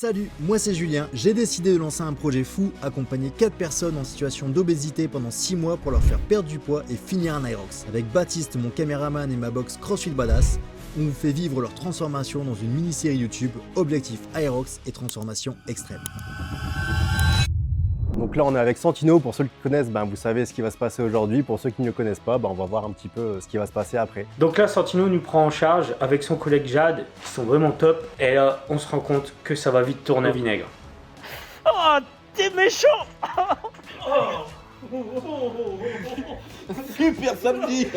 Salut, moi c'est Julien, j'ai décidé de lancer un projet fou, accompagner 4 personnes en situation d'obésité pendant 6 mois pour leur faire perdre du poids et finir un Aerox. Avec Baptiste, mon caméraman et ma box CrossFit Badass, on vous fait vivre leur transformation dans une mini-série YouTube, objectif Aerox et transformation extrême. Donc là on est avec Santino, pour ceux qui connaissent, vous savez ce qui va se passer aujourd'hui, pour ceux qui ne le connaissent pas, on va voir un petit peu ce qui va se passer après. Donc là Santino nous prend en charge avec son collègue Jade, qui sont vraiment top, et là on se rend compte que ça va vite tourner au vinaigre. Oh, t'es méchant. Super samedi.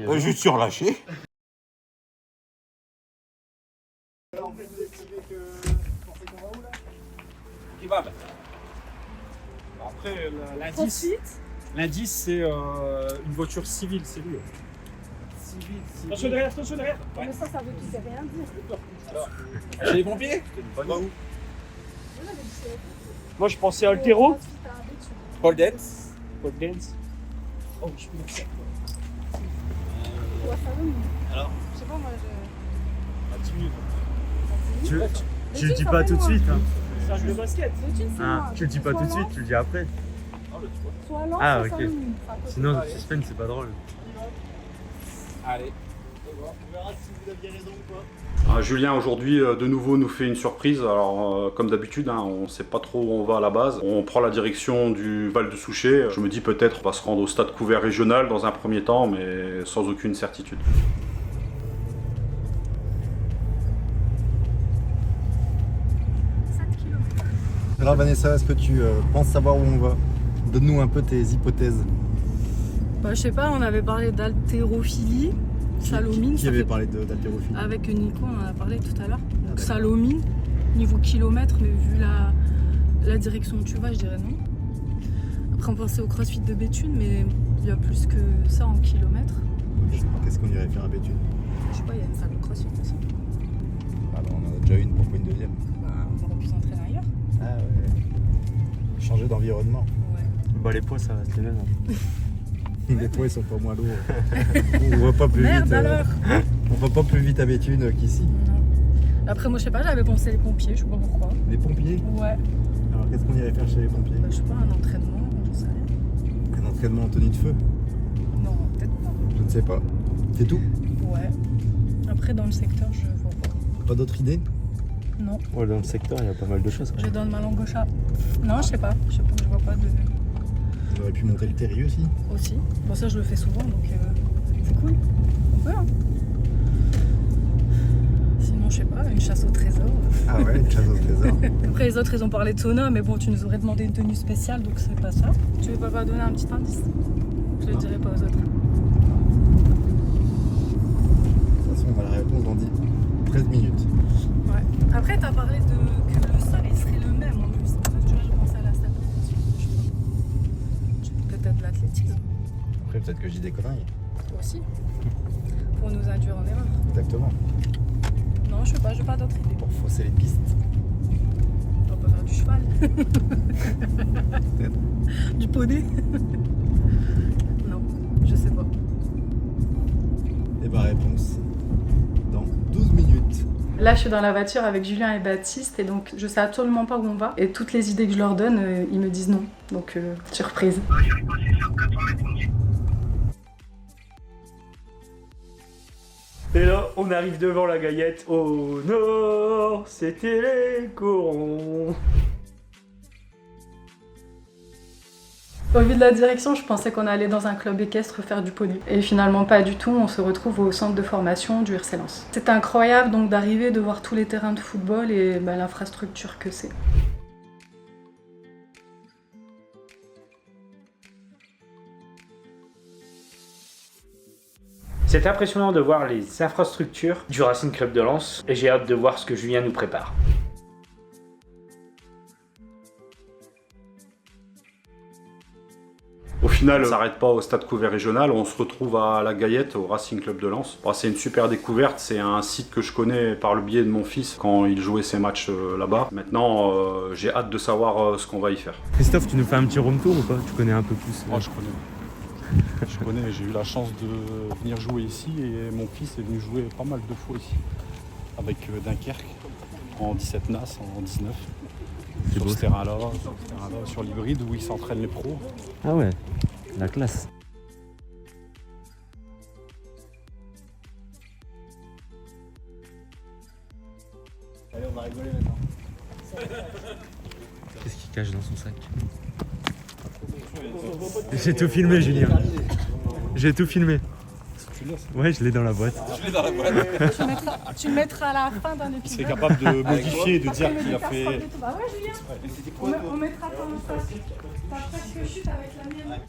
Je suis relâché. Après, l'indice c'est une voiture civile, c'est lui. Attention derrière, attention derrière. Ouais. Mais ça veut tout et rien dire. Chez les pompiers. Moi je pensais Altero. Paul Dance. Pole dance. Oh, je peux le faire. Alors, je sais pas, moi je. 10 minutes. Tu le dis pas tout de suite. Hein. Salle de basket. Tu le dis pas tout de suite, tu le dis après. Soit lent, Ah, soit ok. minutes. Sinon, le suspense, c'est pas drôle. Allez. Julien aujourd'hui de nouveau nous fait une surprise. Alors comme d'habitude on sait pas trop où on va à la base. On prend la direction du Val de Souchet. Je me dis peut-être on va se rendre au stade couvert régional dans un premier temps, mais sans aucune certitude. Alors Vanessa, est-ce que tu penses savoir où on va? Donne-nous un peu tes hypothèses. Je sais pas, on avait parlé d'haltérophilie, Salomine. Qui avait parlé d'haltérophilie? Avec Nico, on en a parlé tout à l'heure. Donc Salomine, niveau kilomètre, mais vu la direction où tu vas, je dirais non. Après, on pensait au crossfit de Béthune, mais il y a plus que ça en kilomètres. Qu'est-ce qu'on irait faire à Béthune? Je sais pas, il y a une salle de crossfit aussi. Alors on en a déjà une, pourquoi une deuxième? On aurait pu s'entraîner ailleurs. Ah ouais. Changer d'environnement. Ouais. Les poids, ça reste les mêmes. Hein. Les poids ils sont pas moins lourds. On va pas plus Merde vite. alors On va pas plus vite à Béthune qu'ici. Non. Après, moi, je sais pas, j'avais pensé les pompiers, je sais pas pourquoi. Les pompiers? Ouais. Alors qu'est-ce qu'on irait faire chez les pompiers? Je sais pas, un entraînement, je sais rien. Un entraînement en tenue de feu? Non, peut-être pas. Je ne sais pas. C'est tout? Ouais. Après, dans le secteur, je vois pas. Pas d'autres idées? Non. Ouais, dans le secteur, il y a pas mal de choses. Je donne ma langue au chat. Non, je sais pas, je vois pas de. On aurait pu monter le terri aussi. Aussi. Bon, ça, je le fais souvent, donc c'est cool. On peut, hein. Sinon, je sais pas, une chasse au trésor. Ah ouais, une chasse au trésor. Après, les autres, ils ont parlé de sauna, mais bon, tu nous aurais demandé une tenue spéciale, donc c'est pas ça. Tu veux pas donner un petit indice? Je le dirai pas aux autres. De toute façon, on a la réponse dans 13 minutes. Ouais. Après, t'as parlé que le sol, il serait le même en plus. Tu vois, je pensais à la salle de muscu. Peut-être de l'athlétisme Après, peut-être que je dis des conneries. aussi. Pour nous induire en erreur. Exactement. Non, je sais pas, j'ai pas d'autres idées. Pour fausser les pistes. On peut faire du cheval. Du poney. Non, je sais pas. Et réponse dans 12 minutes. Là, je suis dans la voiture avec Julien et Baptiste et donc je sais absolument pas où on va. Et toutes les idées que je leur donne, ils me disent non. Donc, surprise. Et là on arrive devant la Gaillette. Au nord, c'était les corons. Au vu de la direction, je pensais qu'on allait dans un club équestre faire du poney. Et finalement pas du tout, on se retrouve au centre de formation du RC Lens. C'était incroyable donc d'arriver, de voir tous les terrains de football et l'infrastructure que c'est. C'est impressionnant de voir les infrastructures du Racing Club de Lens et j'ai hâte de voir ce que Julien nous prépare. Au final, on s'arrête pas au stade couvert régional, on se retrouve à la Gaillette, au Racing Club de Lens. Bon, c'est une super découverte, c'est un site que je connais par le biais de mon fils quand il jouait ses matchs là-bas. Maintenant, j'ai hâte de savoir ce qu'on va y faire. Christophe, tu nous fais un petit room tour ou pas? Tu connais un peu plus Moi, je connais. Je connais, j'ai eu la chance de venir jouer ici et mon fils est venu jouer pas mal de fois ici. Avec Dunkerque en 17 NAS, en 19. Sur ce terrain-là, sur l'hybride où ils s'entraînent les pros. Ah ouais, la classe. Allez, on va rigoler maintenant. Qu'est-ce qu'il cache dans son sac? J'ai tout filmé, Julien. J'ai tout filmé. Ouais, je l'ai dans la boîte. Tu le mettras à la fin d'un épisode. Il serait capable de modifier, de dire qu'il a fait... Bah ouais, Julien. On mettra ta presque chute avec la mienne.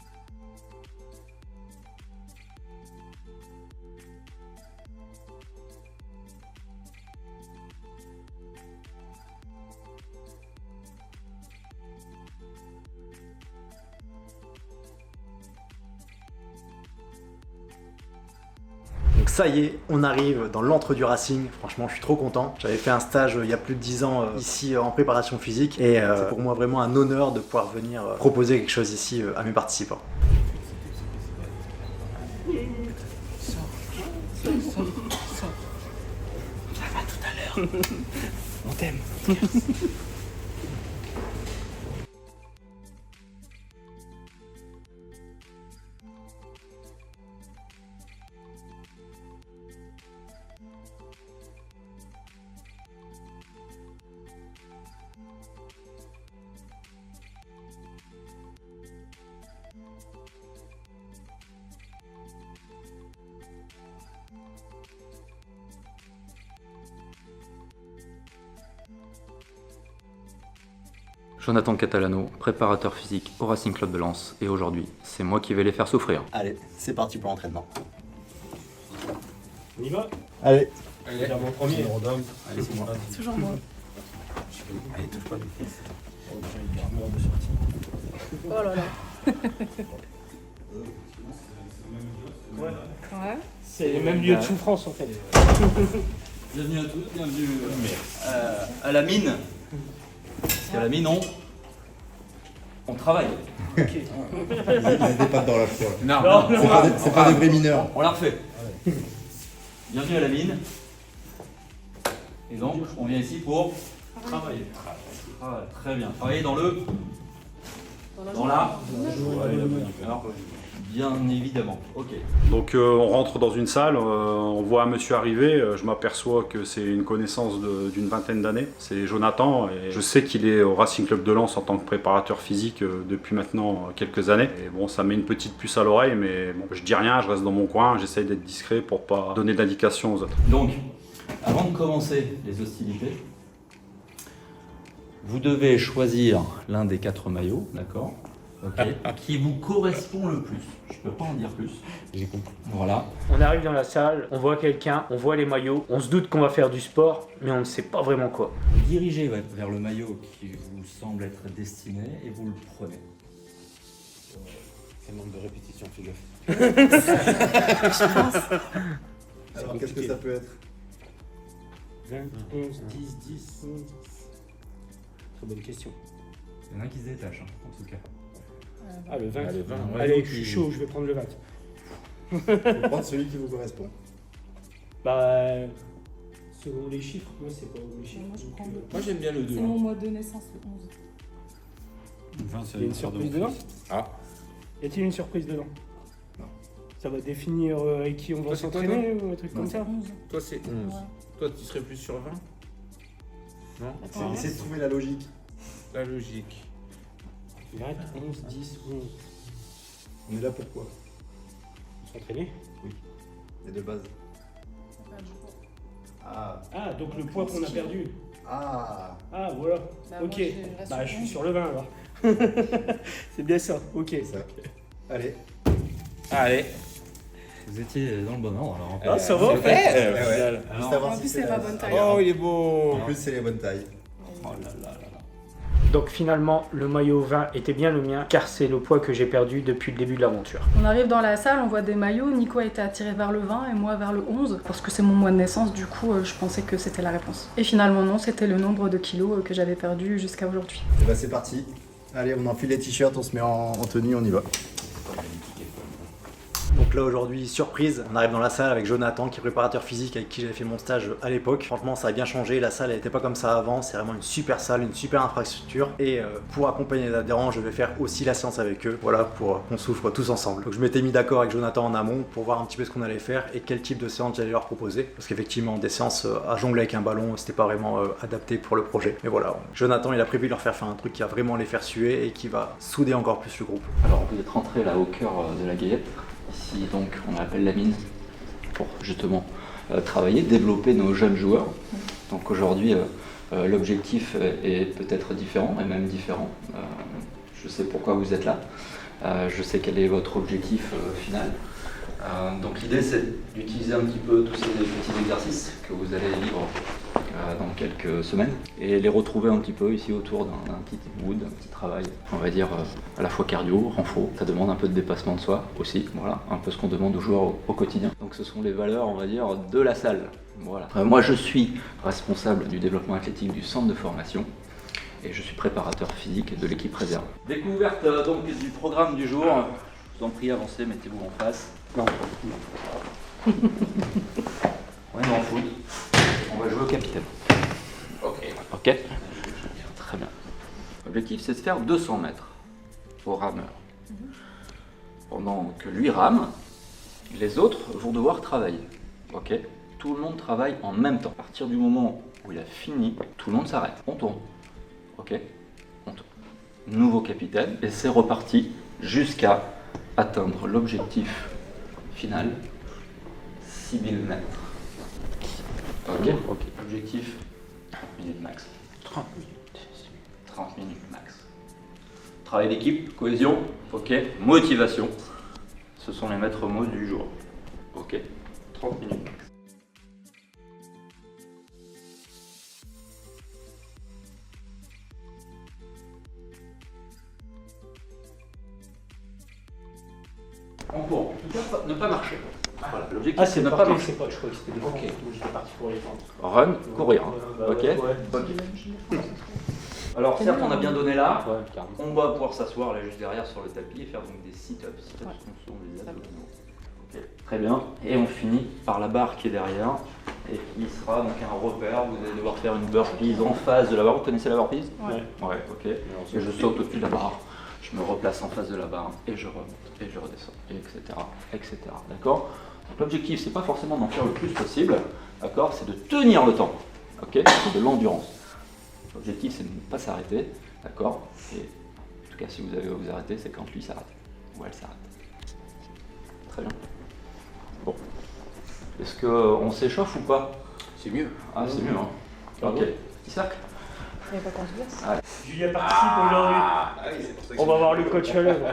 Donc ça y est, on arrive dans l'antre du Racing. Franchement, je suis trop content. J'avais fait un stage il y a plus de 10 ans ici en préparation physique et c'est pour moi vraiment un honneur de pouvoir venir proposer quelque chose ici à mes participants. Ça va tout à l'heure. On t'aime. Jonathan Catalano, préparateur physique au Racing Club de Lens, et aujourd'hui, c'est moi qui vais les faire souffrir. Allez, c'est parti pour l'entraînement. On y va? Allez. Allez, mon premier. Allez, c'est moi. Toujours moi. Allez, touche pas de fesses. Oh là là. Ouais. C'est les mêmes lieux de souffrance en fait. Bienvenue à tous, bienvenue à la mine. Parce qu'à la mine, on travaille. Il a des pattes dans la foi. Non, C'est pas des vrais mineurs. on la refait. Bienvenue à la mine. Et donc, on vient ici pour travailler. Très bien. Travailler dans la... Alors, bien évidemment. Ok. Donc on rentre dans une salle, on voit un monsieur arriver, je m'aperçois que c'est une connaissance d'une vingtaine d'années, c'est Jonathan, et je sais qu'il est au Racing Club de Lens en tant que préparateur physique depuis maintenant quelques années. Et bon, ça met une petite puce à l'oreille, mais bon, je dis rien, je reste dans mon coin, j'essaye d'être discret pour pas donner d'indications aux autres. Donc, avant de commencer les hostilités, vous devez choisir l'un des 4 maillots, d'accord? Qui vous correspond le plus. Je peux pas en dire plus. J'ai compris. Voilà. On arrive dans la salle, on voit quelqu'un, on voit les maillots, on se doute qu'on va faire du sport, mais on ne sait pas vraiment quoi. Vous dirigez vers le maillot qui vous semble être destiné et vous le prenez. C'est un nombre de répétitions, fais gaffe. Je pense. Alors qu'est-ce que ça peut être? 20, 11, 10, 10, 11. Très bonne question. Il y en a qui se détachent, hein, en tout cas. Ah, le 20. Allez, 20, ouais. Allez, je suis chaud, je vais prendre le 20. Faut prendre celui qui vous correspond. Bah, selon les chiffres, moi c'est pas les chiffres. Moi, je prends le... Moi j'aime bien le 2. C'est mon mois de naissance, le 11. 20, c'est Il y a une surprise dedans? Ah. Y a-t-il une surprise dedans? Non. Ça va définir avec qui on va Toi, c'est quoi, s'entraîner ou un truc comme ça? 11. Toi c'est 11. Ouais. Toi tu serais plus sur 20? Attends, Essayez de trouver la logique. La logique. 20, 11, 10, 11. On est là pourquoi? S'entraîner? Et de base. Ah. Ah, donc le poids qu'on a perdu. Ah. Ah, voilà. Bah, Ok. moi, je reste Bah, sur je suis 11. sur le 20 alors. C'est bien ça. Ok. Ça. Allez. Allez. Vous étiez dans le bon ordre alors. Ah, ça va? C'est vrai. Eh ouais. Juste à voir En si plus, c'est la bonne taille. Oh il est beau. En plus c'est les bonnes tailles. Oh là là là là. Donc finalement, le maillot 20 était bien le mien, car c'est le poids que j'ai perdu depuis le début de l'aventure. On arrive dans la salle, on voit des maillots. Nico a été attiré vers le 20 et moi vers le 11 parce que c'est mon mois de naissance, du coup je pensais que c'était la réponse. Et finalement non, c'était le nombre de kilos que j'avais perdu jusqu'à aujourd'hui. Et bah c'est parti. Allez, on enfile les t-shirts, on se met en tenue, on y va. Donc là aujourd'hui, surprise, on arrive dans la salle avec Jonathan qui est préparateur physique avec qui j'avais fait mon stage à l'époque. Franchement ça a bien changé, la salle elle n'était pas comme ça avant, c'est vraiment une super salle, une super infrastructure. Et pour accompagner les adhérents, je vais faire aussi la séance avec eux, voilà, pour qu'on souffre tous ensemble. Donc je m'étais mis d'accord avec Jonathan en amont pour voir un petit peu ce qu'on allait faire et quel type de séance j'allais leur proposer. Parce qu'effectivement des séances à jongler avec un ballon, c'était pas vraiment adapté pour le projet. Mais voilà, Jonathan il a prévu de leur faire un truc qui va vraiment les faire suer et qui va souder encore plus le groupe. Alors vous êtes rentré là au cœur de la Gaillette. Ici donc on appelle la mine pour justement travailler, développer nos jeunes joueurs. Donc aujourd'hui l'objectif est peut-être différent et même différent. Je sais pourquoi vous êtes là. Je sais quel est votre objectif final. Donc l'idée c'est d'utiliser un petit peu tous ces petits exercices que vous allez vivre dans quelques semaines et les retrouver un petit peu ici autour d'un petit mood, d'un petit travail, on va dire à la fois cardio, renfo. Ça demande un peu de dépassement de soi aussi, voilà, un peu ce qu'on demande aux joueurs au quotidien. Donc ce sont les valeurs, on va dire, de la salle. Voilà. Moi je suis responsable du développement athlétique du centre de formation et je suis préparateur physique de l'équipe réserve. Découverte donc du programme du jour. Je vous en prie, avancez, mettez-vous en face. Non. On est en foot. On va jouer au capitaine. Ok. Très bien. L'objectif, c'est de faire 200 mètres au rameur. Pendant que lui rame, les autres vont devoir travailler. Ok. Tout le monde travaille en même temps. À partir du moment où il a fini, tout le monde s'arrête. On tourne. Ok. On tourne. Nouveau capitaine. Et c'est reparti jusqu'à atteindre l'objectif final, 6000 mètres. Ok. Objectif, 30 minutes max. 30 minutes. 30 minutes max. Travail d'équipe, cohésion, ok. Motivation. Ce sont les maîtres mots du jour. Ok. 30 minutes max. En courant. En tout cas, ne pas marcher. Voilà, l'objectif c'est ne pas marcher. Je crois que c'était des Ok. J'étais parti pour les prendre. Run, courir. Ok. Ouais. Ok. Alors certes, on a bien donné là. On va pouvoir s'asseoir là juste derrière sur le tapis et faire donc des sit-ups. Sit-ups sont des abdominaux. Ok. Très bien. Et on finit par la barre qui est derrière et qui sera donc un repère. Vous allez devoir faire une burpee en face de la barre. Vous connaissez la burpee? Ouais. Ouais. Ok. Et je saute au-dessus de la barre. Je me replace en face de la barre et je remonte et je redescends, etc. etc. D'accord? Donc l'objectif, c'est pas forcément d'en faire le plus possible, d'accord? C'est de tenir le temps, ok? C'est de l'endurance. L'objectif, c'est de ne pas s'arrêter, d'accord? Et en tout cas, si vous avez à vous arrêter, c'est quand lui s'arrête, ou elle s'arrête. Très bien. Bon. Est-ce qu'on s'échauffe ou pas? C'est mieux. Ah, c'est mieux, hein? Ok. Petit cercle? Il n'y a pas qu'on se verse. Allez. Julia participe aujourd'hui. On va voir le coach à l'œuvre.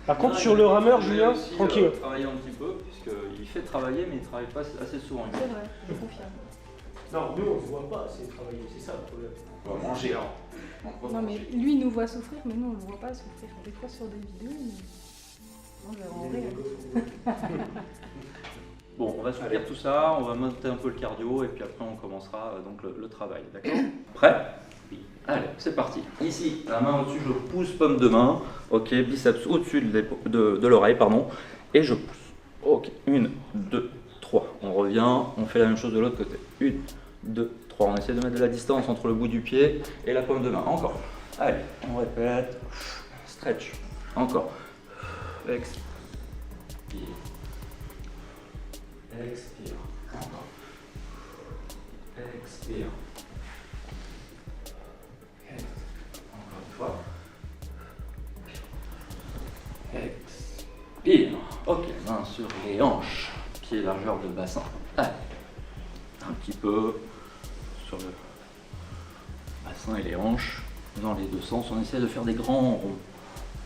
Par contre, sur le rameur, Julien, tranquille. Travailler un petit peu, puisqu'il fait travailler, mais il ne travaille pas assez souvent. C'est vrai, je confirme. Non, nous, on ne se voit pas assez travailler, c'est ça le problème. On va manger. Non, mais lui nous voit souffrir, mais nous on le voit pas souffrir. Des fois sur des vidéos, mais. Non, je vais en rire. Bon, on va soutenir tout ça, on va monter un peu le cardio et puis après on commencera donc le travail, d'accord? Prêt? Oui. Allez, c'est parti. Ici, la main au-dessus, je pousse, paume de main. Ok, biceps au-dessus de l'oreille, pardon. Et je pousse. Ok, 1, 2, 3. On revient, on fait la même chose de l'autre côté. 1, 2, 3. On essaie de mettre de la distance entre le bout du pied et la paume de main. Encore. Allez, on répète. Stretch. Encore. Expire. Expire. Encore. Expire. Encore une fois. Expire. Ok, main sur les hanches. Pied largeur de bassin. Allez. Un petit peu sur le bassin et les hanches. Dans les deux sens, on essaie de faire des grands ronds.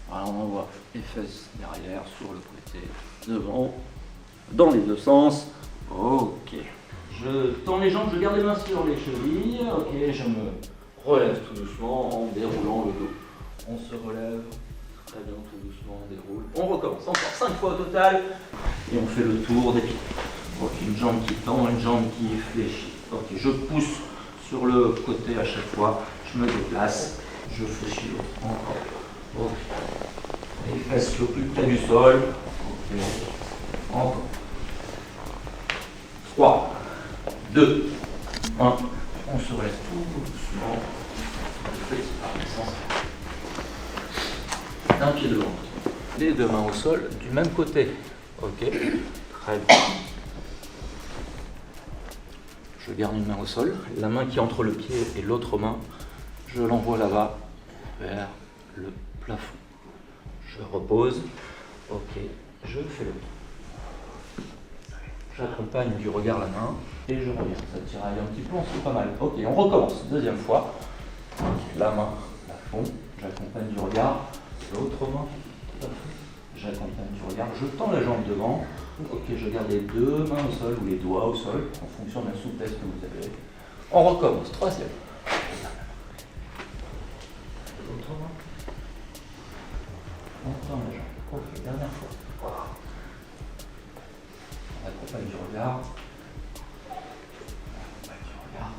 Voilà, on envoie les fesses derrière, sur le côté, devant. Dans les deux sens. Ok. Je tends les jambes, je garde les mains sur les chevilles. Ok, je me relève tout doucement en déroulant le dos. On se relève. Très bien, tout doucement, on déroule. On recommence encore 5 fois au total. Et on fait le tour des pieds. Ok, une jambe qui tend, une jambe qui fléchit. Ok, je pousse sur le côté à chaque fois. Je me déplace. Je fléchis l'autre. Encore. Ok. Les fesses le plus près du sol. Ok. Encore. 3, 2, 1. On se relève tout doucement. Petit pas de sens. Un pied devant. Les deux mains au sol du même côté. Ok. Très bien. Je garde une main au sol. La main qui est entre le pied et l'autre main, je l'envoie là-bas vers le plafond. Je repose. Ok. Je fais le tour. J'accompagne du regard la main et je reviens. Ça tiraille un petit peu, on se fait pas mal. Ok, on recommence. Deuxième fois. La main, plafond. J'accompagne du regard. L'autre main, plafond. J'accompagne du regard. Je tends la jambe devant. Ok, je garde les deux mains au sol ou les doigts au sol en fonction de la souplesse que vous avez. On recommence. Troisième. L'autre main. On tend la jambe. Ok, dernière fois. On accompagne du regard. On accompagne du regard.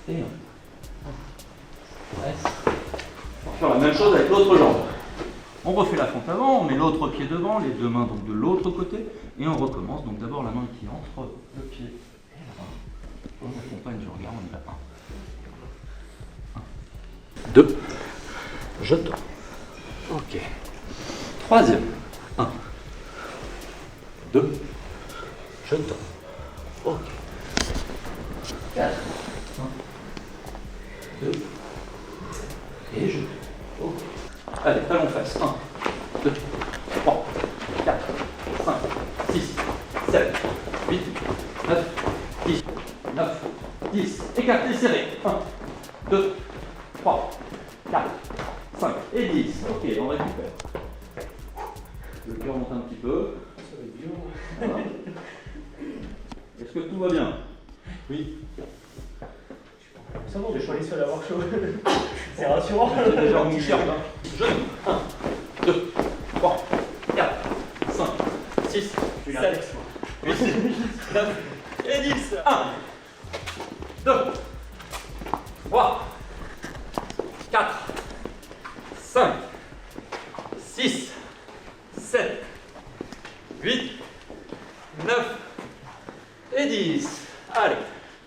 Et on reste. On va faire la même chose avec l'autre jambe. On refait la fente avant, on met l'autre pied devant, les deux mains donc de l'autre côté, et on recommence. Donc d'abord la main qui est entre le pied et la main. On accompagne du regard, on y va. 1, 2, je tends. Ok. Troisième. 1, 2, je tends. Ok. 4, 1, 2, et je tends. Ok. Allez, talons face. 1, 2, 3, 4, 5, 6, 7, 8, 9, 10, 9, 10. Écarté, serré. 1, 2, 3, 4, 5 et 10. Ok, on récupère. Le cœur monte un petit peu. Ça va être dur. Voilà. Est-ce que tout va bien? Oui. C'est bon, je suis allé seul à avoir chaud. C'est rassurant. C'est déjà en mouchard là. Je 1, 2, 3, 4, 5, 6, 7, 8, 9 et 10. 1, 2, 3, 4, 5, 6, 7, 8, 9 et 10. Allez.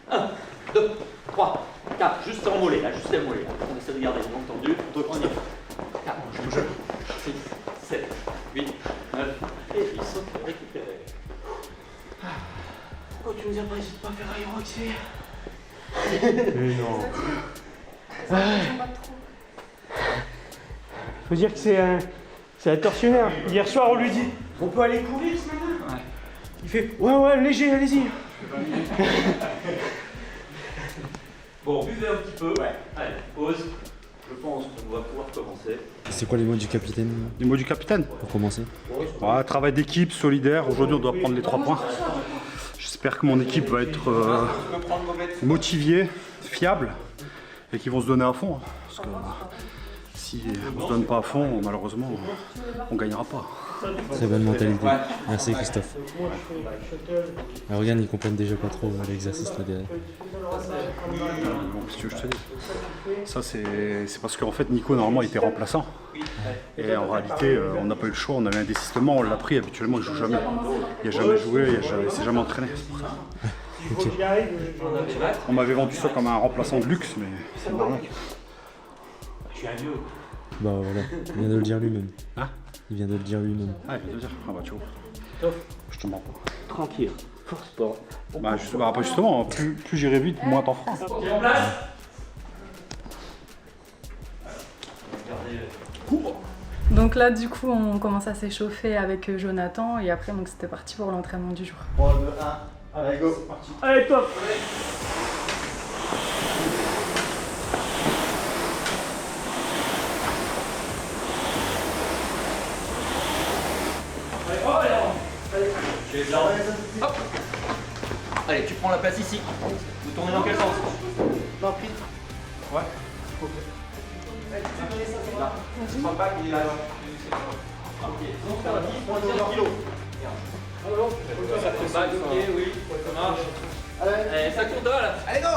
1, 2, 3, 4. Juste en mollet là, juste les mollets là. On essaie de garder les jambes tendues. On y va. 4, 6, 7, 8, 9 et 10. Ok, récupérez. Pourquoi tu nous as pas essayé de pas faire aéroaxie? Mais non. Faut dire que c'est un tortionnaire. Hier soir, on lui dit on peut aller courir ce matin. Ouais. Il fait ouais, léger, allez-y. Bon, buvez un petit peu. Ouais. Allez, pause. Je pense qu'on va pouvoir commencer. C'est quoi les mots du capitaine? Les mots du capitaine? Pour commencer. Ouais, travail d'équipe, solidaire. Aujourd'hui, on doit prendre les 3 points. J'espère que mon équipe va être motivée, fiable et qu'ils vont se donner à fond. Parce que si on ne se donne pas à fond, malheureusement, on ne gagnera pas. Très bonne mentalité. Merci Christophe. Alors regarde, ils comprennent déjà pas trop l'exercice là derrière. Bon, si tu veux que je te dise. Ça, c'est parce qu'en fait, Nico, normalement, il était remplaçant. Et en réalité, on n'a pas eu le choix, on avait un désistement, on l'a pris. Habituellement, il ne joue jamais. Il n'a jamais joué, il ne s'est jamais entraîné. C'est pour ça. Ok. On m'avait vendu ça comme un remplaçant de luxe, mais c'est une arnaque. Je suis un vieux. Bah voilà, il vient de le dire lui-même. Hein? Il vient de le dire lui-même. Ah, il vient de le dire. Ah bah tu vois. Je te mens pas. Tranquille. Force pas. Bah justement, plus j'irai vite, moins t'en feras. Ok, en place. Donc là, du coup, on commence à s'échauffer avec Jonathan et après, donc c'était parti pour l'entraînement du jour. 3, 2, 1, allez go, c'est parti. Allez, top. Hop. Allez, tu prends la place ici. Vous tournez dans quel sens? Dans le prix. Ouais. Ok. Là. Je crois pas qu'il est là. Ok. Donc ça va 10 pour 10 kilos. Ça fait back, ok, oui, ça marche. Allez, ça compte là. Allez, go!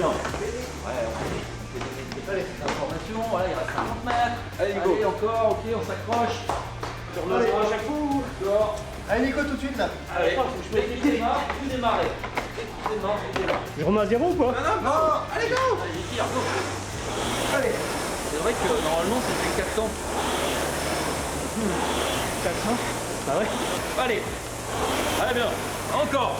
bien. Ouais, on fait l'information, voilà, il reste 50 mètres. Allez, encore, ok, on s'accroche. Sur le à chaque coup. Dehors. Allez Nico, tout de suite là. Allez, je vais démarrer, vous démarrez. Je remets à zéro ou quoi? Non, allez, go. Allez, tire, go. Allez. C'est vrai que normalement c'était 400. 400. Ah ouais. Allez. Allez bien. Encore.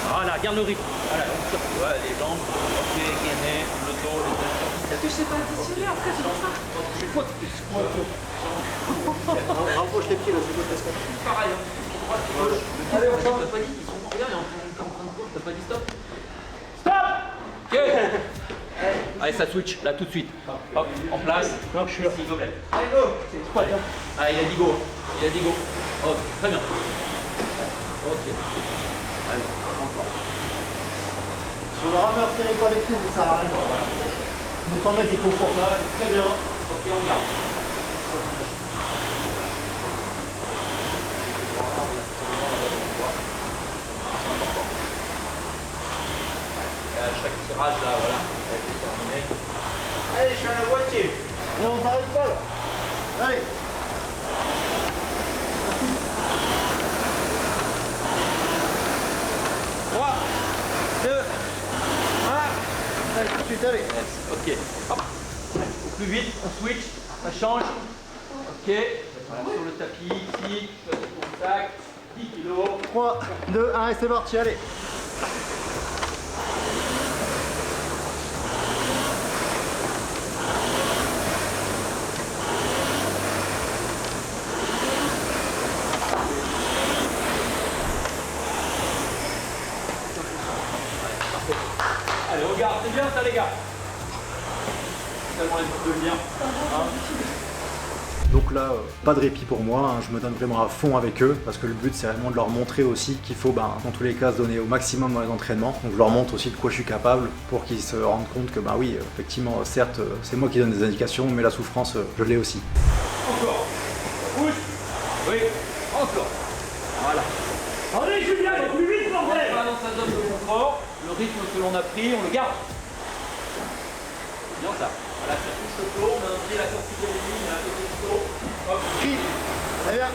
Voilà, garde le rythme. Voilà, ouais, les jambes. Ok, gainé, le dos, les têtes. Je sais pas additionner après, c'est pour ça. C'est quoi tes squats? Rapproche les pieds là, c'est quoi tes squats? Pareil, hein. Droite, gauche. Allez, on t'as pas dit, ils sont bien, et en train de course, t'as pas dit stop? Stop! Ok. Allez, ça switch, là, tout de suite. Hop, en place. Non, je suis là. S'il vous plaît. Allez, go! C'est squat, hein. Ah, il a dit go. Il a dit go. Hop, très bien. Ok. Allez, encore. Sur le rameur, tirez pas les pieds, ça sert à rien. Vous t'en mettez confortable. Très bien. Ok, on garde. À chaque tirage là, voilà. Allez, je suis à la moitié. Non, on s'arrête pas là. Allez. Trois, deux, Allez, tout de suite, allez. ok. Hop. Au plus vite, on switch, ça change. Ok. Voilà, sur le tapis, ici, contact, 10 kilos. 3, 2, 1 et c'est parti, allez. Allez, regarde, c'est bien ça les gars. Tellement les trucs de bien. Donc là, pas de répit pour moi, hein. Je me donne vraiment à fond avec eux parce que le but c'est vraiment de leur montrer aussi qu'il faut dans tous les cas se donner au maximum dans les entraînements. Donc je leur montre aussi de quoi je suis capable pour qu'ils se rendent compte que oui, effectivement, certes, c'est moi qui donne des indications, mais la souffrance, je l'ai aussi. Encore. Pousse. Oui. Encore. Voilà. Allez Julien, plus vite On bordel. va dans sa zone de confort. Le rythme que l'on a pris, on le garde. C'est bien ça. Voilà, ça touche le dos, on a un pied à la sortie de ligne, à côté du dos. Hop. Très bien.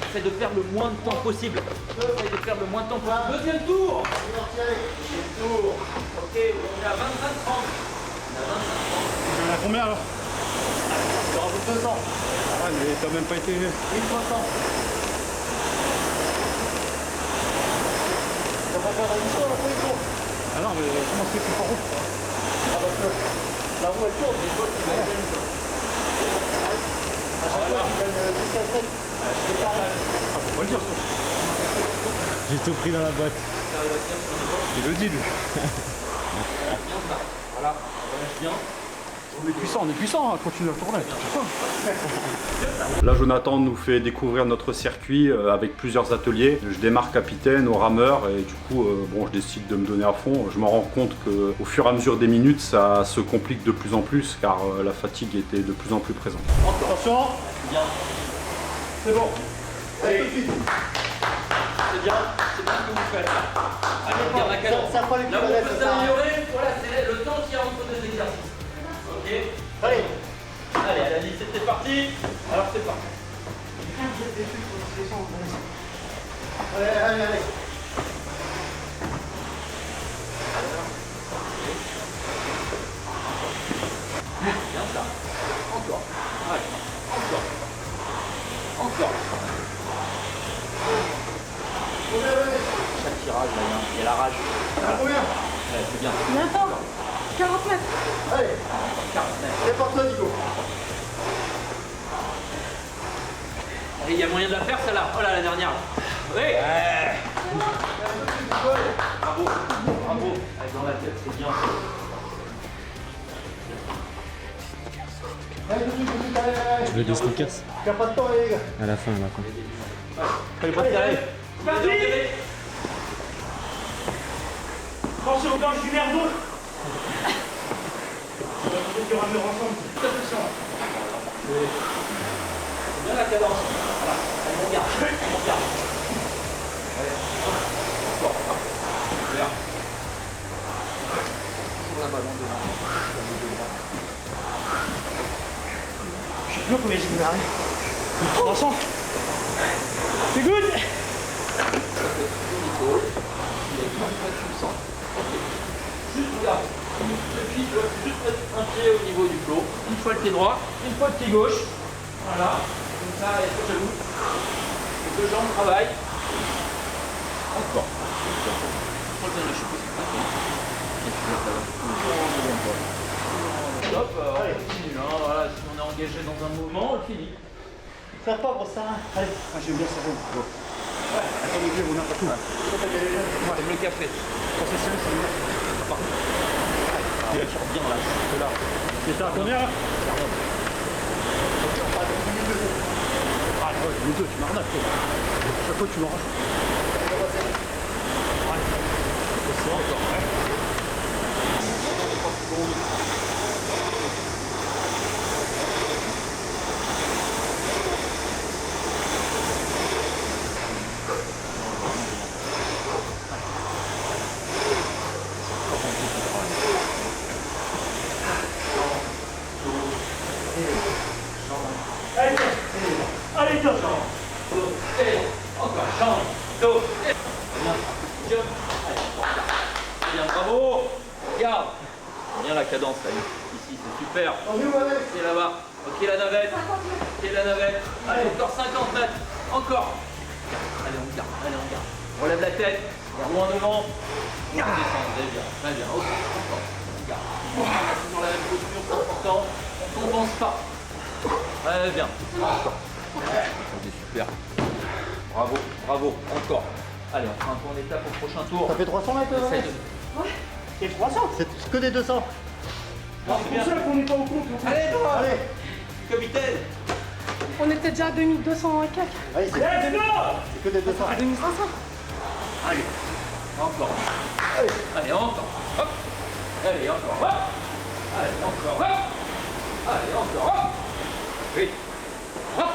Essaye de faire le moins de temps possible. Essaye de faire le moins de temps possible. Deuxième tour. Deuxième tour. Ok, on est à 25-30. On est à 25-30. On a combien alors? Tu rajoutes 200. Ah, mais t'as même pas été. 1300. Ça va faire une histoire après les tours. Ah non, mais comment c'est plus fort? Ah parce que la roue elle tourne, mais toi tu vas gagner. À chaque fois tu gagnes 10 à 7. C'est pas mal. Ah, faut pas le dire ça. J'ai tout pris dans la boîte. Il le dit lui. Voilà, on relâche bien. On est puissant, hein. Continue à tourner. Là, Jonathan nous fait découvrir notre circuit avec plusieurs ateliers. Je démarre capitaine au rameur et du coup, je décide de me donner à fond. Je me rends compte qu'au fur et à mesure des minutes, ça se complique de plus en plus car la fatigue était de plus en plus présente. Attention. Bien. C'est bon. Allez, tout de suite. C'est bien ce que vous faites. Allez, bien la cadence. Ça prend les Là où on kilomètres, peut ça sert à rien. s'améliorer, voilà, c'est le temps qu'il y a entre deux exercices. Ok. Allez. Allez, Alanis, c'était parti. Alors c'est parti. Allez, allez, allez. Bien ça. Encore. Allez. Encore. Encore. Chaque tirage, là, il y a la rage. Voilà. Combien? Ouais, c'est bien. Bientôt 40 mètres. Allez. 40 mètres. C'est pour toi Nico. Et il y a moyen de la faire celle-là. Oh là, la dernière. Oui. Bravo. Bravo. Allez, dans la tête, c'est bien. Allez, tout de suite, allez, allez. Tu veux des sneakers? Il n'y a pas de temps les gars. À la fin, à la fin. Allez, vas-y, allez. Parti. Attention aux gorges du nerveux. On va trouver du rameur ensemble. Attention. C'est bien la cadence. Voilà. Allez, on garde. On garde. Allez. Encore. un ballon devant. Je sais plus combien j'ai démarré. 300. C'est good. Juste regarde. Le pied doit juste mettre un pied au niveau du flot. Une fois le pied droit, une fois le pied gauche. Voilà. Comme ça, il y a trop de genoux. Les deux jambes travaillent. Encore. Faut bien lâcher possible. Hop, on continue. Hein. Voilà, si on est engagé dans un mouvement, on le finit. Faire pas pour ça. Allez. Ah, j'aime bien ça. Ouais. Attends, on n'a pas tout. J'aime le café. Professionnel, c'est bien. Il va bien là. C'est ça, combien là? Ah, les deux, tu m'arnaques. Chaque fois, tu m'en rajoutes. C'est encore. Allez, top. Et encore, chambre, dos, bien, jump, bien, bravo, regarde, bien la cadence là, ici, c'est super, c'est là-bas, ok la navette, allez, encore 50 mètres, encore, allez on garde, on relève la tête, regarde loin devant, on descend, très bien, ok, encore, on garde, toujours la même posture, c'est important, on ne compense pas, très bien, encore. C'est super. Bravo, bravo, encore. Allez, on fera un point d'étape au prochain tour. Ça fait 300 mètres Essaye de... Ouais. C'est 300. C'est que des 200. Non, C'est pour ça qu'on n'est pas au compte. Allez, toi, Allez. capitaine. On était déjà à 2200 et quelques. Allez, c'est que des 200. À 2500. Allez, encore. Allez, encore. Hop. Allez, encore. Hop. Allez, encore. Hop. Allez, encore. Hop. Oui. Hop.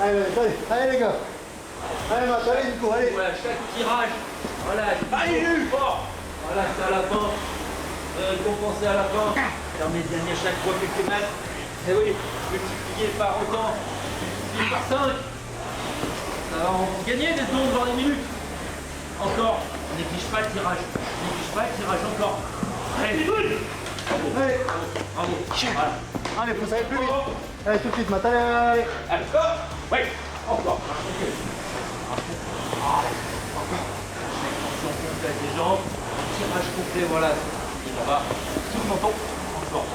Allez, les gars. Allez, Matt, allez, du coup, allez. Voilà, chaque tirage. Voilà, allez, fort. Voilà, c'est à la fin. Compenser à la fin. Permet de gagner chaque fois quelques mètres. Et oui, multiplié par autant. Multiplié par 5. Ça va en gagner des secondes, voire des minutes. Encore. On néglige pas le tirage. Encore. Allez, bravo. Allez. Bravo. Voilà. Allez, faut aller plus vite. Allez, tout de suite, Matt, allez. Allez, stop. Oui, encore. Extension complète des jambes, tirage complet, voilà. Il va sous le menton, encore.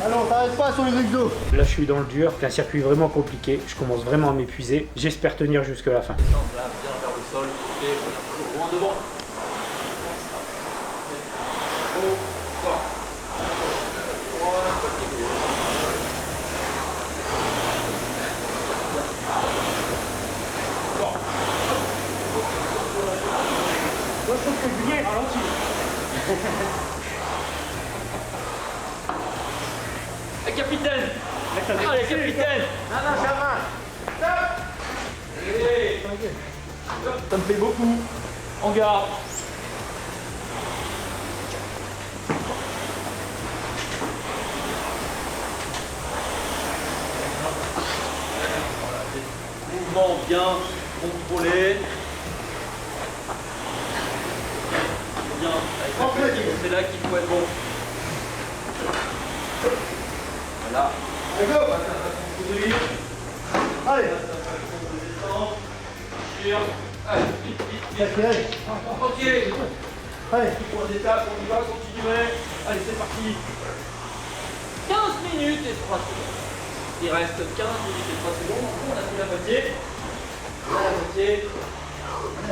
Allez, on s'arrête pas sur les exos. Là, je suis dans le dur. C'est un circuit vraiment compliqué. Je commence vraiment à m'épuiser. J'espère tenir jusqu'à la fin. Là, bien vers le sol, et toujours loin devant. Encore. Moi, je trouve que Julien est ralenti. Capitaine. Allez, capitaine. Non, ça va. Allez. Ça me fait beaucoup. En garde. Mouvement bien contrôlé. Bien. C'est là qu'il faut être bon. Voilà. Allez, go. Allez. Allez, vite. Allez. Tranquille. Allez. Point d'étape, on y va, continuez. Allez, c'est parti. 15 minutes et 3 secondes. Il reste 15 minutes et 3 secondes. On a fait la moitié. On a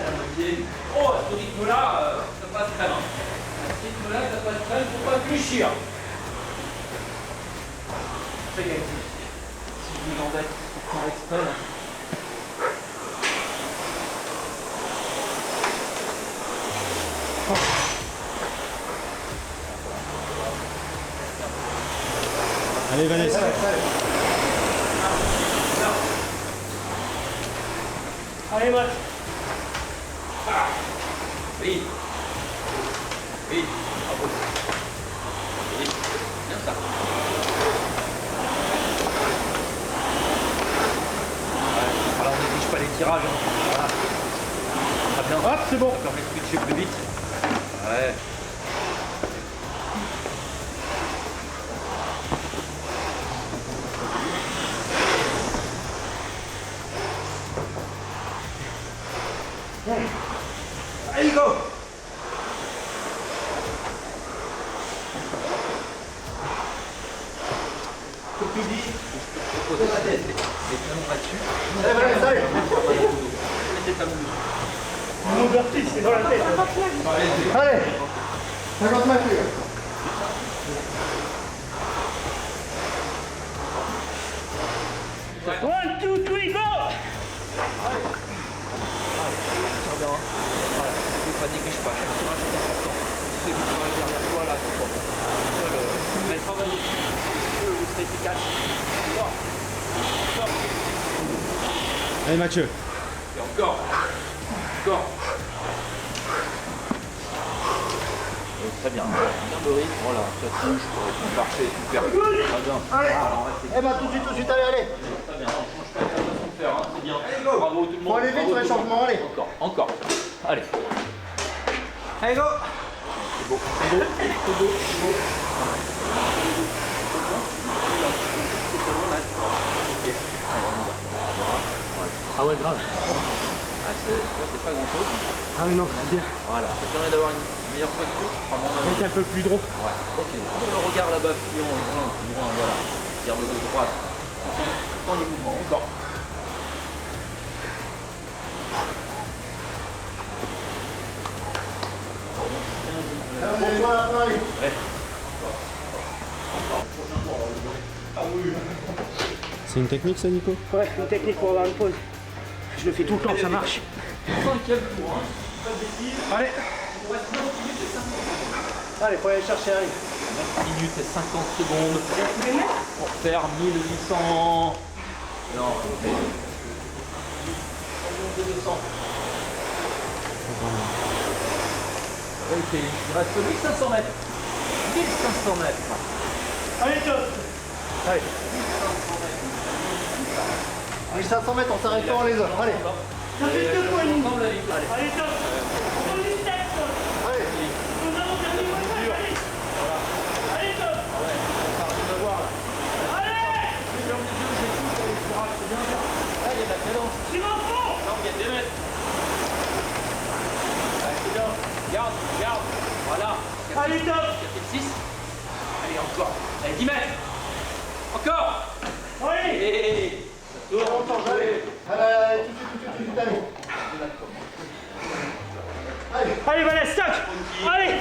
la moitié. Oh, à ce rythme-là, ça passe très bien. À ce rythme-là, ça passe très bien. Il ne faut pas réfléchir. Très bien. Si je vous embête pour faire exprès, là. Allez, Vanessa. Allez, Matt. Oui. Oui. Bravo. Oui. Bien ça. Alors on néglige pas les tirages. Voilà. Très bien. Hop, c'est bon. Ça permet de switcher plus vite. Ouais. Allez, go! Comme tu dis, poser la tête, les talons là-dessus. Allez, mettez ta boule. Mon vertige, c'est dans la tête. Allez 50 mètres. 1, 2, 3, go! Voilà, ne néglige pas, chaque tirage est important. Tu sais, le tirage derrière toi, là, c'est bon. Mais travaillez, c'est efficace. Fort. Fort. Allez Mathieu. Et encore. Encore. Très bien. Bien de rythme, voilà, ça touche, parfait, super. Très bien. Allez. Alors, Eh ben tout de suite, allez. très bien, on change pas la façon de faire, hein. C'est bien. Bravo tout le monde. Faut aller vite sur les changements, allez. Encore. Allez. Allez, go. C'est beau. Ah ouais, grave. Ah, c'est pas grand chose. Ah non, c'est bien. Voilà, ça permet d'avoir une meilleure posture. C'est un peu plus drôle. Ouais, ok. Le regard là-bas, voilà. Garde le dos droit. Tant les mouvements, encore. C'est une technique ça Nico? Ouais, une technique pour avoir une pause. Je le fais tout le temps, ça marche. 5e tour, hein. Pas de bêtises. Allez. Il nous reste 9 minutes et 50 secondes. Allez, faut aller chercher, allez. 9 minutes et 50 secondes pour faire 1800. Non, 200. Ok, il reste 1500 mètres. 1500 mètres. Allez, top. Allez. 1500 mètres, on s'arrête pas en les heures. Allez. Ça fait 2 points et demi. Allez. Allez, top. On est 7. Allez. Nous avons terminé le match. Allez. Allez, top. Allez. Il y a de la cadence. Tu m'en fous. Non, il y a 2 mètres. Ouais, c'est bien. Garde. Voilà. Allez, top. 6. Allez, encore. Allez, 10 mètres. Encore. Allez. Et ça tourne. Allez, tout de suite, allez. Allez, Valès, stock. Allez.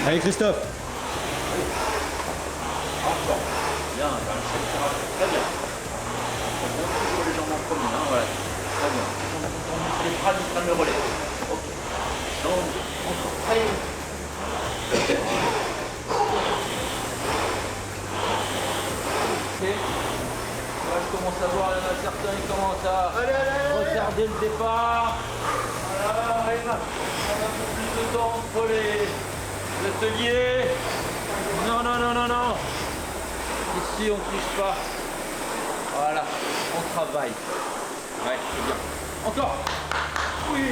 Allez Christophe. Bien, très bien. Toujours les jambes en premier, hein, voilà. Très bien. Les bras du fameux relais. Ok. Donc, encore. Allez. Ok. Là, je commence à voir, il y en a certains qui commencent à retarder le départ. Voilà, on a un peu plus de temps entre les ateliers. Non. Ici, on ne triche pas. Voilà, on travaille. Ouais, c'est bien. Encore. Oui.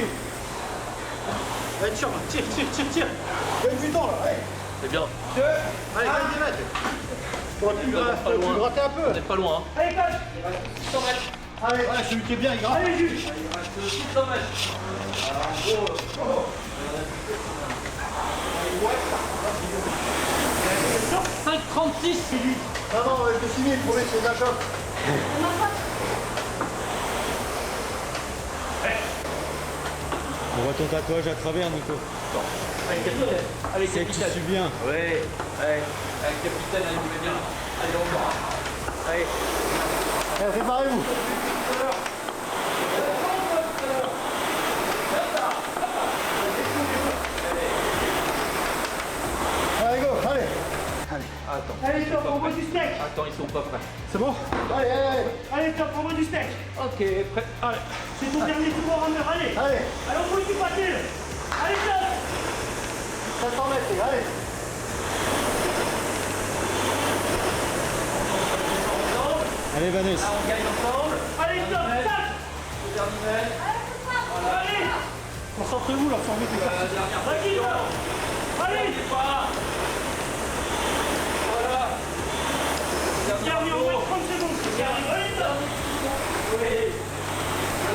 Allez, tire. Il y a du temps là, allez. C'est bien. Allez, 20 mètres. Faut tu gratter un peu. On n'est pas loin. Hein. Allez, top. 600 mètres. Allez, celui qui est bien, il gratte. Allez, Jules. Il reste 600 mètres. Alors, en gros, 5,36. Non, je te signe, il faut laisser la choc. On voit ton tatouage à travers Nico. Allez, capitaine. Allez, C'est que tu capitaine. suis bien. Ouais. Allez, capitaine, allez, vous bien. Allez, encore. Allez. Allez, préparez-vous. Allez, go, allez. Attends. Allez, top, on voit du steak. l'instant, ils sont pas prêts. C'est bon? Allez, allez, allez, top, envoie du steak. Ok, prêt. Allez. C'est ton dernier tour en honneur, allez. Allez. Allez, on continue, Patil. Allez, top. 500 mètres, allez. Allez, Vanessa. Là, on gagne ensemble. Allez, top, top. Le dernier mètre. Allez. Concentrez-vous là, 100 mètres. Dernière Vas-y, top. Allez. Voilà. Dernier, on va 30 secondes. Allez, top. Oui.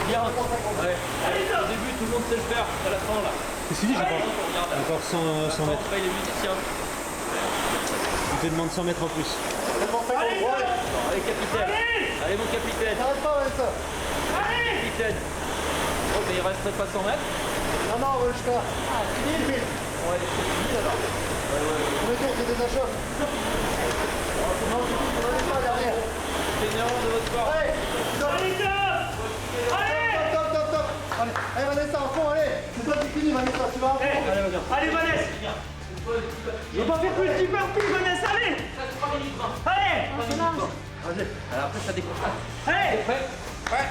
Bien. Ouais. Allez, top. Au début, tout le monde sait le faire. À la fin, là. Qu'est-ce que tu dis, j'ai pas encore 100 mètres. On paye les musiciens. On te demande 100 mètres en plus. Allez, top. Allez, capitaine. Allez, mon capitaine. T'arrêtes pas, Vanessa. Allez. Capitaine. Oh, mais il resterait pas 100 mètres. Non, non, on va jusqu'à. Ah, fini. Ouais, c'est fini alors. On est c'est des achats. Non, on va pas derrière. C'est énorme de votre part. Allez, Allez, top. Allez. top, top, top. Allez, allez, Vanessa, en fond, allez. C'est toi qui finis, Vanessa, tu vas. Allez, Vanessa. Je vais pas faire plus de partout, Vanessa, allez. Allez. Alors après, ça décolle. Allez. Prêt? Ouais.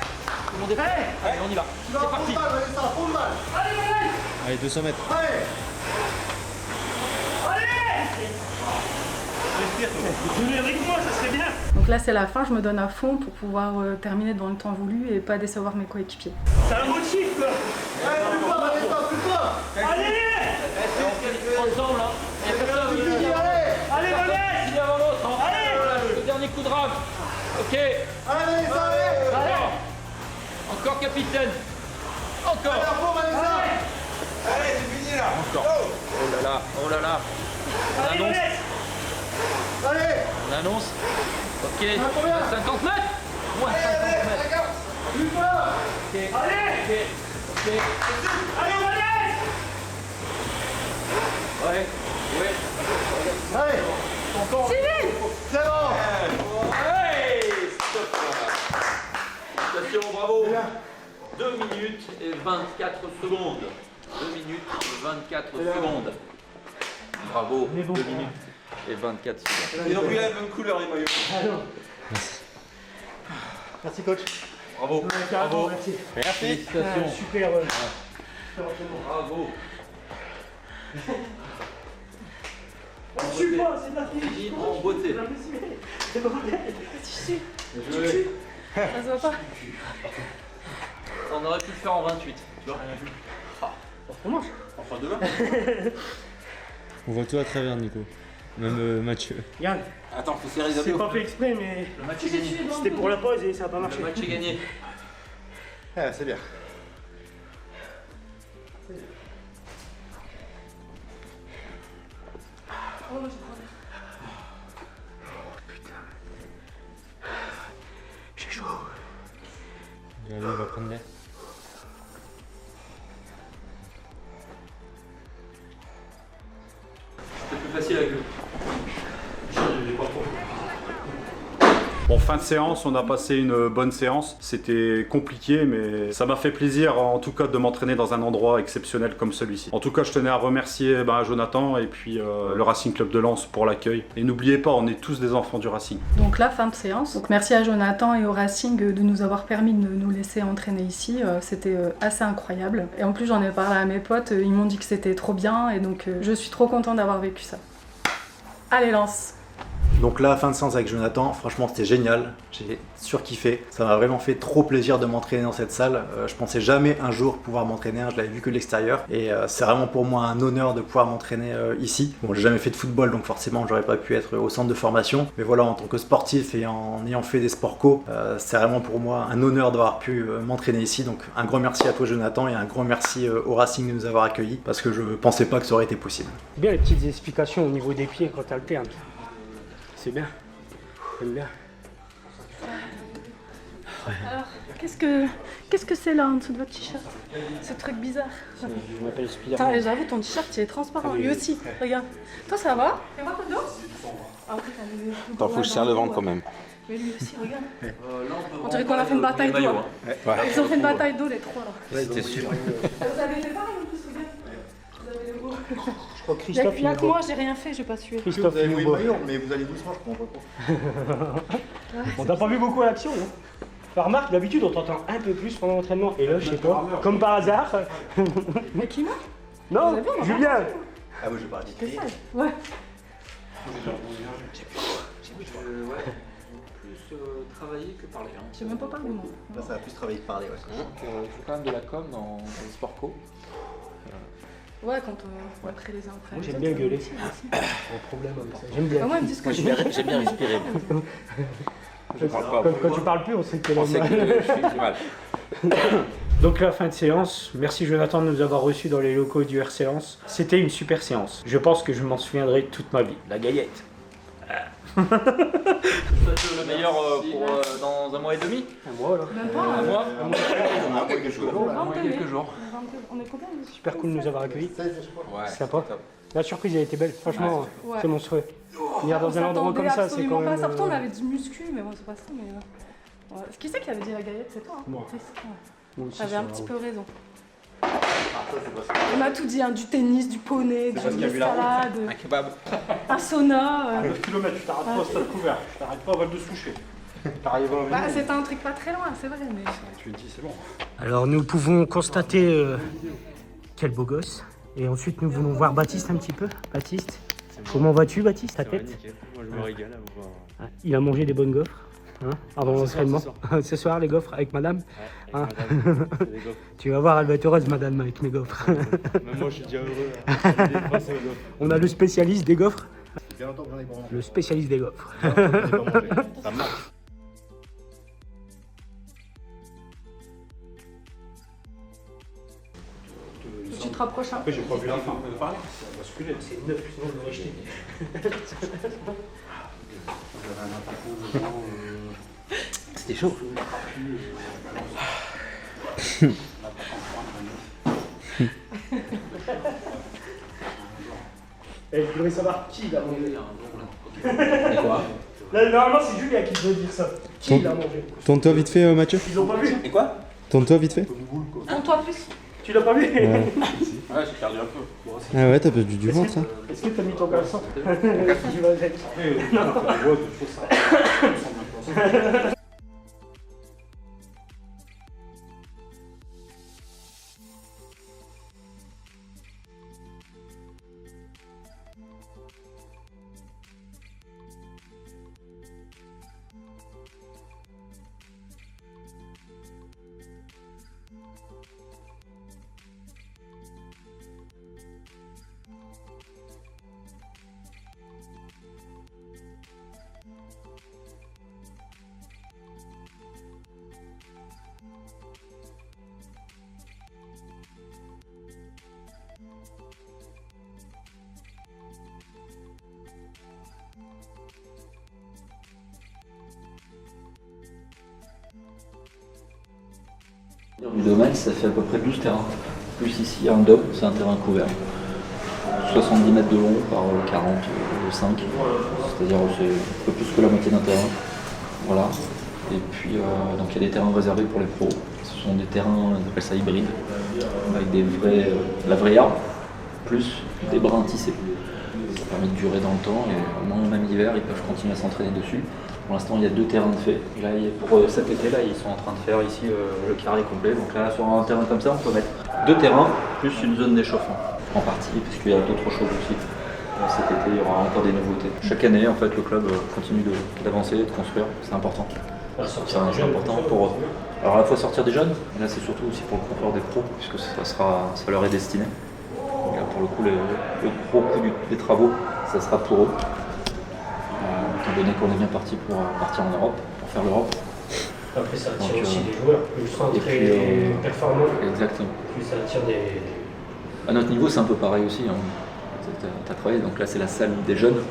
Tout le monde est prêt? Allez, on y va. Tu vas à fond de balle, Vanessa, à fond de balle. Allez, Vanessa. Allez, 200 mètres. Allez. Venez avec moi, ça serait bien. Donc là c'est la fin, je me donne à fond pour pouvoir terminer dans le temps voulu et pas décevoir mes coéquipiers. C'est un motif, quoi. Allez, plus fort, Vanessa, plus fort. Allez. Ensemble, hein. Il y a personne qui dit. Allez, Vanessa. Qui dit avant l'autre. Hein. Allez. Le dernier coup de rame. Ok. Allez, Vanessa, allez. Encore. Encore, capitaine. Encore. Allez, à fond, Vanessa. Allez, c'est fini là. Encore. Oh là là, oh là là. On Allez, annonce. Vanessa. Allez. On annonce. Ok. Combien? 50 mètres. Moins 50 mètres. Plus fort. Ok. Allez. Ok. Allez, Vanessa. Ouais. Ouais. Allez. C'est bon. Hey, stop. Félicitations, bravo. 2 minutes et 24 secondes. 2 minutes et 24 secondes. Bravo. 2 minutes et 24 secondes. Ils ont pris la même couleur les maillots. Merci, coach. Bravo. Bravo. Merci. Félicitations. Super. Bravo. Je suis pas, c'est de la fille. Libre en beauté. C'est bordel. Ça se voit pas. On aurait pu le faire en 28. Tu vois? Enfin demain. On voit tout à travers, Nico. Même Mathieu. Yann, Attends, faut serrer les c'est abdos. pas fait exprès, mais Le match est gagné. c'était pour la pause et ça a pas marché. Le match est gagné. Ah, c'est bien. J'ai chaud. Allez, on va prendre l'air. C'était plus facile avec eux. Bon, fin de séance, on a passé une bonne séance. C'était compliqué, mais ça m'a fait plaisir en tout cas de m'entraîner dans un endroit exceptionnel comme celui-ci. En tout cas, je tenais à remercier Jonathan et puis le Racing Club de Lens pour l'accueil. Et n'oubliez pas, on est tous des enfants du Racing. Donc là, fin de séance. Donc merci à Jonathan et au Racing de nous avoir permis de nous laisser entraîner ici. C'était assez incroyable. Et en plus, j'en ai parlé à mes potes, ils m'ont dit que c'était trop bien et donc je suis trop contente d'avoir vécu ça. Allez, Lens! Donc là, fin de séance avec Jonathan, franchement c'était génial, j'ai surkiffé. Ça m'a vraiment fait trop plaisir de m'entraîner dans cette salle. Je pensais jamais un jour pouvoir m'entraîner, je l'avais vu que de l'extérieur. Et c'est vraiment pour moi un honneur de pouvoir m'entraîner ici. Bon, j'ai jamais fait de football, donc forcément j'aurais pas pu être au centre de formation. Mais voilà, en tant que sportif et en ayant fait des sports co, c'est vraiment pour moi un honneur d'avoir pu m'entraîner ici. Donc un grand merci à toi Jonathan et un grand merci au Racing de nous avoir accueillis parce que je pensais pas que ça aurait été possible. Bien les petites explications au niveau des pieds quand tu alternes. C'est bien. J'aime bien. Alors, qu'est-ce que c'est là en dessous de votre t-shirt? Ce truc bizarre. Je m'appelle Spider-Man. Putain, j'avoue, ton t-shirt il est transparent. Lui aussi, regarde. Toi, ça va? Fais voir ton dos. Ah, ok, t'as le. Attends, faut que je serre le ventre quand même. Mais lui aussi, regarde. On dirait qu'on a fait une bataille d'eau. Hein. Ils ont fait une bataille d'eau, les trois là. C'était sûr. Vous avez fait pareil en plus, regarde. Vous avez le haut. Je crois que Christophe, Il y a que moi, j'ai rien fait, j'ai pas sué. Christophe, Vous avez il mouillé nous le voit. maillot, mais vous allez doucement, je comprends pas. On t'a pas vu beaucoup à l'action, non? Enfin, remarque, d'habitude, on t'entend un peu plus pendant l'entraînement. Et là, je sais pas, comme par hasard. Mais qui moi? Non, Vous avez vu, on a Julien. Ah, moi, je vais pas Que dire. ça? Ouais. Plus travailler que parler. Hein. J'ai même pas parlé, moi. Là, ça va plus travailler que parler, ouais. Donc, je fais quand même de la com dans le sport co. Ouais, quand on après les uns après Moi, les j'aime autres, bien ça gueuler. me motive aussi. Pas de problème avec ça. J'aime bien. Bah, moi, ils me disent que J'aime bien respirer. Je parle pas. Quand tu parles plus, on sait que t'es On sait que je suis mal. Donc la fin de séance, merci Jonathan de nous avoir reçus dans les locaux du RC Lens. C'était une super séance. Je pense que je m'en souviendrai toute ma vie. La Gaillette. Le meilleur pour dans un mois et demi. Un mois là. Même pas. Un mois. quelques jours. Un mois et quelques jours. On est combien? Super cool de nous avoir accueillis. Ouais. C'est sympa. La surprise a été belle. Franchement, Ouais. c'est monstrueux. Venir dans un endroit comme ça, c'est quand même. pas ça. Pourtant, on avait du muscu, mais bon, c'est pas ça. Mais ouais. Qui c'est qui avait dit la Gaillette? C'est toi, hein? Moi. C'est ça, ouais. Moi aussi, T'avais ça un va, petit ouais. peu raison. On m'a tout dit, hein, du tennis, du poney, de parce qu'il y a eu la route. l'escalade, Un kebab. un sauna. 9 km, tu t'arrêtes pas au stade couvert, tu t'arrêtes pas à Val de Souchet. T'arrives à Bah, c'était un truc pas très loin, c'est vrai, mais. Tu me dis, c'est bon. Alors nous pouvons constater quel beau gosse. Et ensuite nous voulons voir Baptiste un petit peu. Baptiste, comment vas-tu Baptiste, ta tête? Moi je me régale à vous voir. Ah, il a mangé des bonnes gaufres hein, avant l'entraînement. Ce soir les gaufres avec madame. Ouais, Hein. avec madame, c'est des gaufres. Tu vas voir, elle va être heureuse madame avec mes gaufres. Même moi je suis déjà heureux. Hein. Des fois, c'est aux gaufres. On a le spécialiste des gaufres. C'est bien longtemps que j'en ai pas mangé. Le spécialiste des gaufres. J'en ai pas mangé. Ça me manque. Tu te rapproches un peu. Après, j'ai pas vu la fin. Ça a basculé. C'est neuf, sinon on l'aurait jeté. C'était chaud. Et je voudrais savoir qui l'a mangé. Et quoi? Là, normalement, c'est Julien qui doit dire ça. Qui l'a mangé? Tourne-toi vite fait Mathieu. Ils l'ont pas vu. Et quoi? Tourne-toi vite fait. Toi plus. Tu l'as pas vu? Ouais. Ouais, j'ai perdu un peu. Ah ouais, t'as perdu du ventre ça. Est-ce que t'as mis ton caleçon? Tu vas avec. Du domaine, ça fait à peu près 12 terrains. Plus ici, il y a un dôme, c'est un terrain couvert. 70 mètres de long par 45, c'est-à-dire c'est un peu plus que la moitié d'un terrain. Voilà. Et puis, donc il y a des terrains réservés pour les pros. Ce sont des terrains, on appelle ça hybrides, avec des vrais, la vraie herbe, plus des brins tissés. Ça permet de durer dans le temps et au moins même l'hiver, ils peuvent continuer à s'entraîner dessus. Pour l'instant, il y a 2 terrains de fait. Et là, pour cet été, là, ils sont en train de faire ici le carré complet. Donc là, sur un terrain comme ça, on peut mettre 2 terrains plus une zone d'échauffement en partie, puisqu'il y a d'autres choses aussi. Cet été, il y aura encore des nouveautés. Chaque année, en fait, le club continue d'avancer, de construire. C'est important. C'est important pour alors à la fois sortir des jeunes, mais là c'est surtout aussi pour le confort des pros, puisque ça leur est destiné. Donc là, pour le coup, le gros coup des travaux, ça sera pour eux. Étant donné qu'on est bien parti pour partir en Europe, pour faire l'Europe. Après, ça attire Donc, aussi des joueurs plus centrés et performants. Exactement. Plus ça attire des. À notre niveau, c'est un peu pareil aussi. Hein. Tu as travaillé, donc là c'est la salle des jeunes.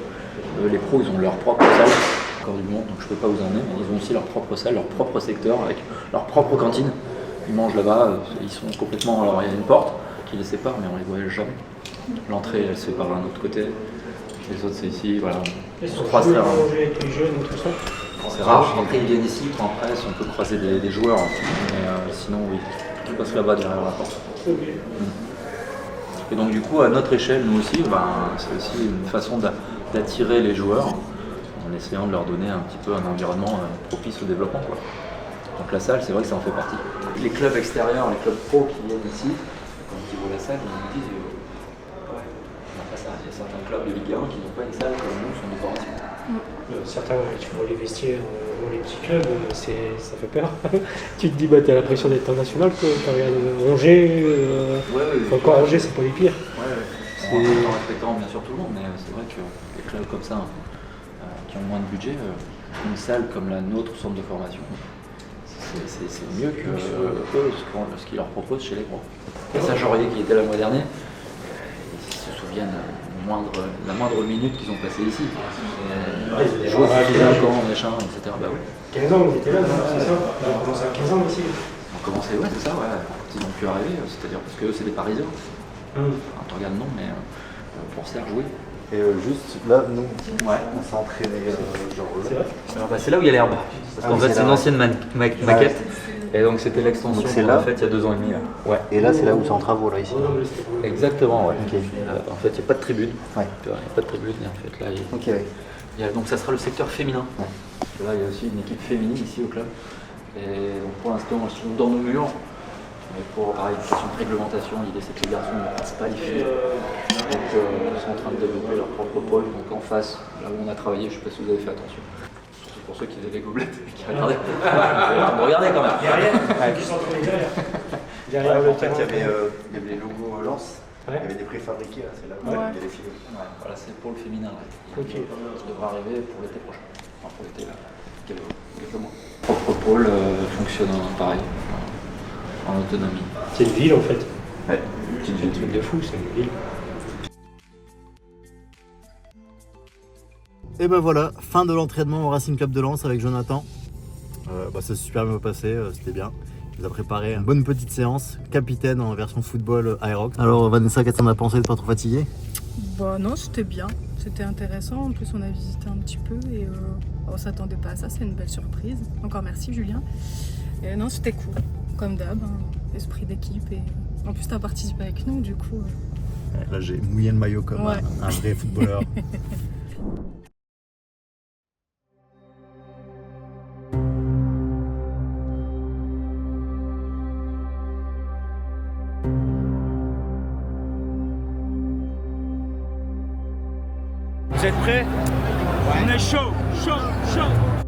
Les pros, ils ont leur propre salle, encore du monde, donc je peux pas vous emmener, mais ils ont aussi leur propre salle, leur propre secteur, avec leur propre cantine. Ils mangent là-bas, ils sont complètement. Alors il y a une porte qui les sépare, mais on les voit jamais. L'entrée, elle se sépare d'un autre côté. Les autres, c'est ici, voilà. Ils sont Trois plus terrains. mélangés avec les jeunes et tout ça. C'est rare, après ils viennent ici, quand en presse, on peut croiser des joueurs, mais sinon oui, tout passe là-bas derrière la porte. Et donc du coup, à notre échelle, nous aussi, c'est aussi une façon d'attirer les joueurs en essayant de leur donner un petit peu un environnement propice au développement, quoi. Donc la salle, c'est vrai que ça en fait partie. Les clubs extérieurs, les clubs pro qui viennent ici, quand ils voient la salle, ils nous disent on n'a pas ça. Il y a certains clubs de Ligue 1 qui n'ont pas une salle comme nous sur nos formations. Certains, tu vois les vestiaires dans les petits clubs, ça fait peur. Tu te dis, t'as l'impression d'être international, quoi. Tu regardes Angers, encore Angers, c'est pas les pires. En respectant bien sûr tout le monde, mais c'est vrai que les clubs comme ça, qui ont moins de budget, une salle comme la nôtre, centre de formation, c'est mieux que eux, ce qu'ils leur proposent chez les pros. Et ça, Jorier qui était là le mois dernier, ils se souviennent la moindre minute qu'ils ont passée ici. Les joueurs qui étaient là quand, machin, etc. Bah oui. 15 ans, vous étiez là, c'est ça? On a commencé à 15 ans ici. On commençait, ouais, c'est ça, ouais. Quand ils ont pu arriver, c'est-à-dire parce que c'est des Parisiens. Tu regardes non, mais pour Serge, oui. Et juste là, nous, on s'est entraîné genre là. Alors, c'est là où il y a l'herbe. Parce qu'en fait, c'est une ancienne maquette. Et donc, c'était l'extension qu'on a faite il y a 2 ans et demi. Là. Ouais. Et là, c'est là où c'est en travaux, là, ici. Exactement, ouais. Okay. En fait, il n'y a pas de tribune. Il n'y a pas de tribune. Et en fait, là, donc, ça sera le secteur féminin. Parce que là, il y a aussi une équipe féminine ici au club. Et donc, pour l'instant, elles sont dans nos murs. Mais pour pareil, une question de réglementation, l'idée c'est que les garçons ne passent pas les filles. Donc ils sont en train de développer leur propre pôle. Donc en face, là où on a travaillé, je ne sais pas si vous avez fait attention. Surtout pour ceux qui faisaient les gobelettes et qui regardaient. Regardez quand même. Derrière, qui s'entraînaient derrière. En fait, il y avait les logos Lens. Il y avait des préfabriqués, là, c'est là où il y a les filles. Voilà, c'est pour le féminin. Qui devra arriver pour l'été prochain. Enfin, pour l'été, là, quelques mois. Propre pôle fonctionne pareil. En autonomie. C'est une ville en fait. Ouais. C'est un truc de fou, c'est une ville. Et ben voilà, fin de l'entraînement au Racing Club de Lens avec Jonathan. Ça s'est super bien passé, c'était bien. Il nous a préparé une bonne petite séance, capitaine en version football Aerox. Alors Vanessa, qu'est-ce que t'en as pensé de pas trop fatigué? Bah non, c'était bien, c'était intéressant. En plus, on a visité un petit peu et on s'attendait pas à ça, c'est une belle surprise. Encore merci Julien. Et non, c'était cool. Comme d'hab, esprit d'équipe et en plus tu as participé avec nous du coup. Là j'ai mouillé le maillot comme un vrai footballeur. Vous êtes prêts? On est chaud, chaud, chaud.